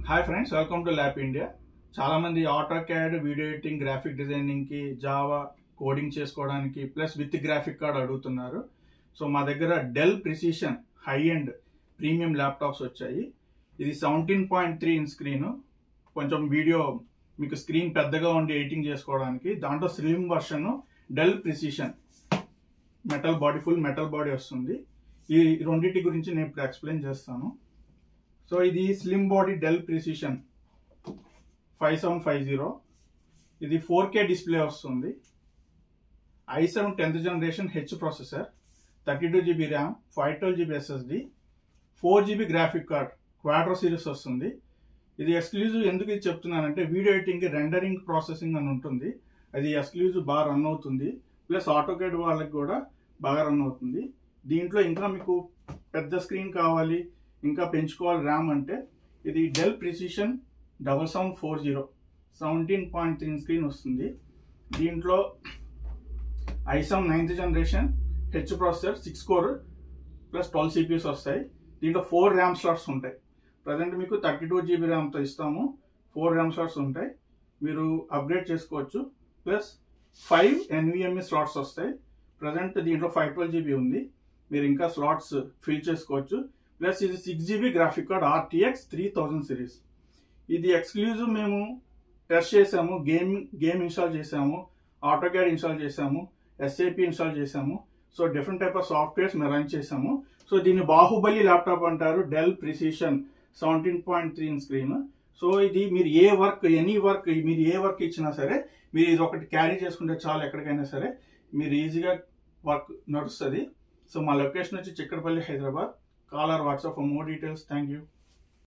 Hi friends, welcome to lap India. చాలా మంది AutoCAD, video editing, graphic designing కి, Java coding చేసుకోవడానికి plus with graphic card అడుగుతున్నారు. So మా దగ్గర Dell Precision high and premium laptops వచ్చాయి. ఇది 17.3 ఇంచ్ స్క్రీన్, కొంచెం వీడియో మీకు స్క్రీన్ పెద్దగా ఉండి ఎడిటింగ్ చేసుకోవడానికి. దాంట్లో slim version Dell Precision metal body, full metal body వస్తుంది. ఈ రెండింటి గురించి నేను ఇప్పుడు ఎక్స్ప్లెయిన్ చేస్తాను. సో ఇది స్లిమ్ బాడీ డెల్ ప్రిసిషన్ 5750. ఇది 4K డిస్ప్లే వస్తుంది. i7 10th generation H processor, 32GB RAM, 512GB SSD, 4GB graphic card, Quadro series వస్తుంది. ఇది ఎక్స్క్లూజివ్. ఎందుకు ఇది చెప్తున్నానంటే వీడియో ఎడిటింగ్ రెండరింగ్ ప్రాసెసింగ్ అని ఉంటుంది, అది ఎక్స్క్లూజివ్ బాగా రన్ అవుతుంది. ప్లస్ ఆటోకాడ్ వాళ్ళకి కూడా బాగా రన్ అవుతుంది. దీంట్లో ఇంకా మీకు పెద్ద స్క్రీన్ కావాలి, ఇంకా పెంచుకోవాలి ర్యామ్ అంటే ఇది డెల్ ప్రిసిషన్ 7740 17.3 స్క్రీన్ వస్తుంది. దీంట్లో i7 9th generation H processor, 6 core plus 12 CPUs వస్తాయి. దీంట్లో 4 ర్యామ్ స్లాట్స్ ఉంటాయి. ప్రజెంట్ మీకు 32GB ర్యామ్తో ఇస్తాము, 4 ర్యామ్ స్లాట్స్ ఉంటాయి, మీరు అప్గ్రేడ్ చేసుకోవచ్చు. ప్లస్ 5 NVMe స్లాట్స్ వస్తాయి. ప్రజెంట్ దీంట్లో 512GB ఉంది, మీరు ఇంకా స్లాట్స్ ఫిల్ చేసుకోవచ్చు. ప్లస్ ఇది 6GB graphic card RTX 3000 series. ఇది ఎక్స్క్లూజివ్. మేము టెస్ట్ చేసాము, గేమ్ ఇన్స్టాల్ చేసాము, ఆటోకాడ్ ఇన్స్టాల్ చేసాము, SAP ఇన్స్టాల్ చేసాము. So different type of softwares మేము రన్ చేసాము. సో దీన్ని బాహుబలి ల్యాప్టాప్ అంటారు, డెల్ ప్రిసిషన్ 17.3 స్క్రీన్. సో ఇది మీరు ఏ వర్క్, మీరు ఏ వర్క్ ఇచ్చినా సరే మీరు ఇది ఒకటి క్యారీ చేసుకుంటే చాలు, ఎక్కడికైనా సరే మీరు ఈజీగా వర్క్ నడుస్తుంది. సో మా లొకేషన్ వచ్చి Chikkadpally, Hyderabad. Call or WhatsApp for more details. Thank you.